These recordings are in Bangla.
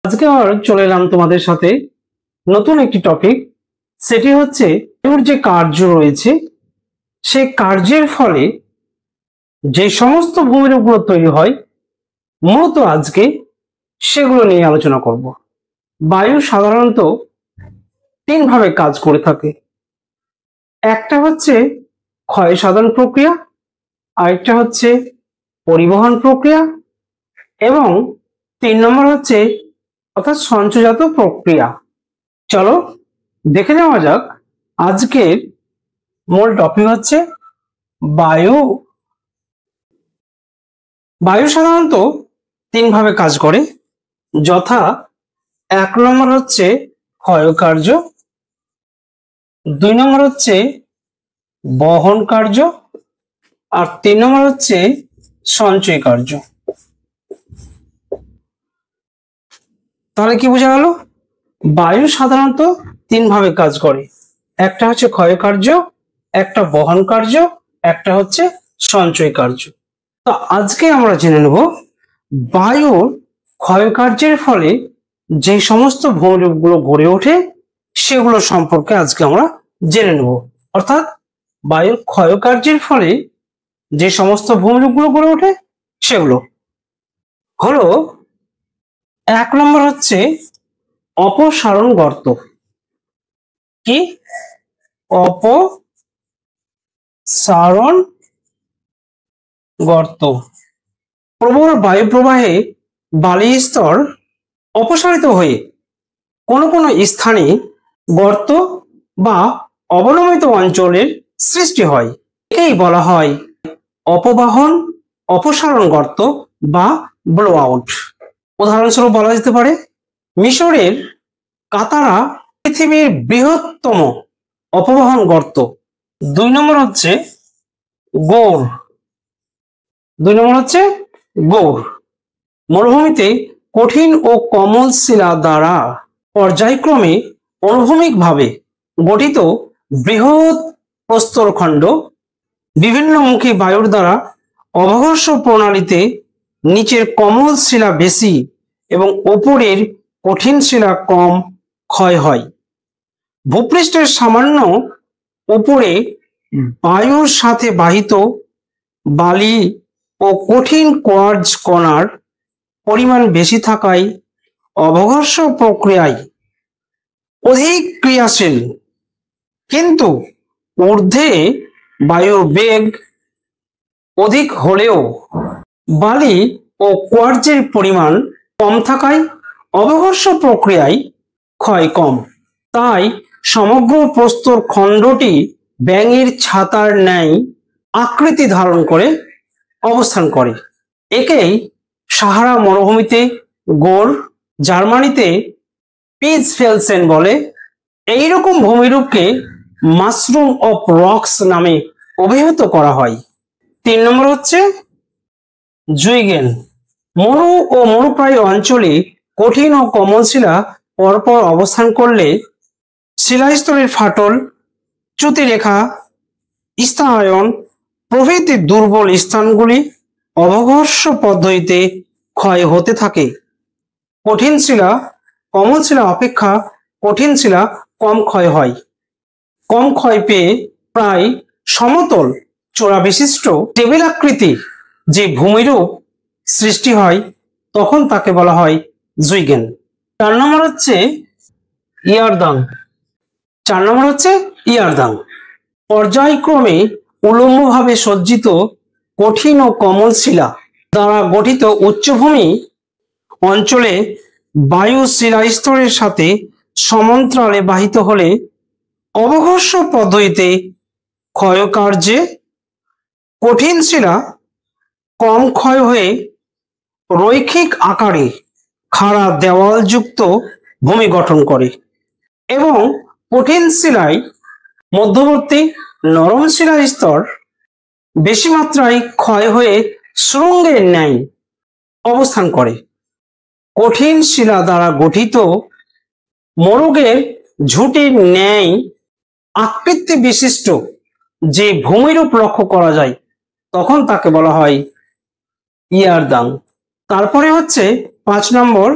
আজকে আবার চলে এলাম তোমাদের সাথে নতুন একটি টপিক। সেটি হচ্ছে এর যে কার্য রয়েছে সেই কার্যের ফলে যে সমস্ত ভূমিরূপগুলো তৈরি হয়, মূলত আজকে সেগুলো নিয়ে আলোচনা করব। বায়ু সাধারণত তিন ভাবে কাজ করে থাকে। একটা হচ্ছে ক্ষয় সাধন প্রক্রিয়া, আরেকটা হচ্ছে পরিবহন প্রক্রিয়া, এবং 3 নম্বর হচ্ছে অর্থাৎ সঞ্চয়জাত প্রক্রিয়া। চলো দেখে নেওয়া যাক। আজকের মূল টপিক হচ্ছে বায়ু। বায়ু সাধারণত তিন ভাবে কাজ করে, যথা 1 নম্বর হচ্ছে ক্ষয় কার্য, 2 নম্বর হচ্ছে বহন কার্য, আর 3 নম্বর হচ্ছে সঞ্চয় কার্য। তাহলে কি বোঝা গেল? বায়ু সাধারণত তিন ভাবে কাজ করে। একটা হচ্ছে ক্ষয় কার্য, একটা বহন কার্য, একটা হচ্ছে সঞ্চয় কার্য। তো আজকে আমরা জেনে নেব বায়ুর ক্ষয় কার্যের ফলে যে সমস্ত ভূমিরূপগুলো গড়ে ওঠে সেগুলো সম্পর্কে আজকে আমরা জেনে নেব। অর্থাৎ বায়ুর ক্ষয় কার্যের ফলে যে সমস্ত ভূমিরূপগুলো গড়ে ওঠে সেগুলো হলো, 1 নম্বর হচ্ছে অপসারণ গর্ত। কি? অপসারণ গর্ত। প্রবল বায়ু প্রবাহে বালির স্তর অপসারিত হয়ে কোনো কোনো স্থানে গর্ত বা অবনমিত অঞ্চলের সৃষ্টি হয়। একেই বলা হয় অপবাহন, অপসারণ গর্ত বা ব্লো আউট। উদাহরণস্বরূপ বলা যেতে পারে মিশরের কাতারা পৃথিবীর বৃহত্তম অপবাহন গর্ত। 2 নম্বর হচ্ছে গৌড়। 2 নম্বর হচ্ছে গৌড়। মরুভূমিতে কঠিন ও কোমল শিলা দ্বারা পর্যায়ক্রমে অনুভূমিকভাবে গঠিত বৃহৎ প্রস্তরখণ্ড বিভিন্নমুখী বায়ুর দ্বারা অবঘর্ষ প্রণালীতে নিচের কোমল শিলা বেশি এবং উপরের কঠিন শিলা কম ক্ষয় হয়। ভূপৃষ্ঠের সামান্য উপরে বায়ুর সাথে বাহিত বালি ও কঠিন কোয়ার্জ কণার পরিমাণ বেশি থাকায় অবঘর্ষ প্রক্রিয়ায় অধিক ক্রিয়াশীল, কিন্তু ঊর্ধ্বে বায়ুর বেগ অধিক হলেও বালি ও কোয়ার্জের পরিমাণ কম থাকায় অবঘর্ষ প্রক্রিয়ায় ক্ষয় কম। তাই সমগ্র প্রস্তর খণ্ডটি ব্যাঙের ছাতার ন্যায় আকৃতি ধারণ করে অবস্থান করে। একেই সাহারা মরুভূমিতে গোর, জার্মানিতে পিজফেলসেন বলে। এইরকম ভূমিরূপকে মাশরুম অফ রক্স নামে অভিহিত করা হয়। 3 নম্বর হচ্ছে জুইগেন। মরু ও মরুপ্রায় অঞ্চলে কঠিন ও কোমল শিলা পরপর অবস্থান করলে শিলাস্তরের ফাটল, চ্যুতিরেখা, স্থানায়ন প্রভৃতি দুর্বল স্থানগুলি অবঘর্ষ পদ্ধতিতে ক্ষয় হতে থাকে। কঠিন শিলা কোমল শিলা অপেক্ষা কঠিন শিলা কম ক্ষয় হয়। কম ক্ষয় পেয়ে প্রায় সমতল চূড়া বিশিষ্ট টেবিল আকৃতি যে ভূমিরূপ সৃষ্টি হয় তখন তাকে বলা হয় জুইগেন। 4 নম্বর হচ্ছে ইয়ারদাং। 4 নম্বর হচ্ছে ইয়ারদাং। পর্যায়ক্রমে উলম্বভাবে সজ্জিত কঠিন ও কোমল শিলা দ্বারা গঠিত উচ্চভূমি অঞ্চলে বায়ু শিলাস্তরের সাথে সমান্তরালে বাহিত হলে অবঘর্ষ পদ্ধতিতে ক্ষয়কার্যে কঠিন শিলা কম ক্ষয় হয়ে রৈখিক আকারে খাড়া দেওয়ালযুক্ত ভূমি গঠন করে এবং কঠিন শিলায় মধ্যবর্তী নরম শিলা স্তর বেশি মাত্রায় ক্ষয় হয়ে সুড়ঙ্গের ন্যায় অবস্থান করে। কঠিন শিলা দ্বারা গঠিত মোরগের ঝুঁটির ন্যায় আকৃতি বিশিষ্ট যে ভূমিরূপ লক্ষ্য করা যায় তখন তাকে বলা হয় ইয়ারদাং। তারপরে হচ্ছে 5 নম্বর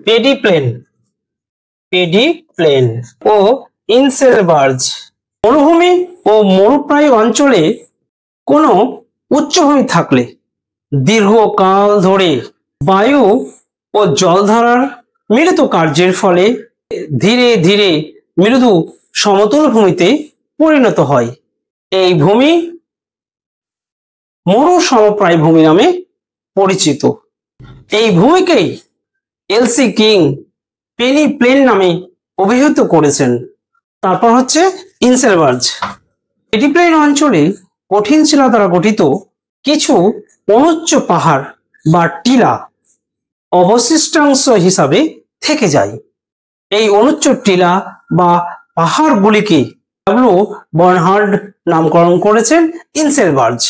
পেডিপ্লেন, পেডিপ্লেন ও ইনসেলবার্জ। মরুভূমি ও মরুপ্রায় অঞ্চলে কোনো উচ্চভূমি থাকলে দীর্ঘকাল ধরে বায়ু ও জলধারার মিলিত কার্যের ফলে ধীরে ধীরে মৃদু সমতল ভূমিতে পরিণত হয়। এই ভূমি মরু সমপ্রায় ভূমি নামে পরিচিত। এই ভূমিকেই এলসি কিং পেনি প্লেন নামে অভিহিত করেছেন। তারপর হচ্ছে ইনসেলবার্জ। পেডিপ্লেন অঞ্চলে কঠিন শিলা দ্বারা গঠিত কিছু অনুচ্চ পাহাড় বা টিলা অবশিষ্টাংশ হিসাবে থেকে যায়। এই অনুচ্চ টিলা বা পাহাড়গুলিকে ডাব্লিউ বার্নহার্ড নামকরণ করেছেন ইনসেলবার্জ।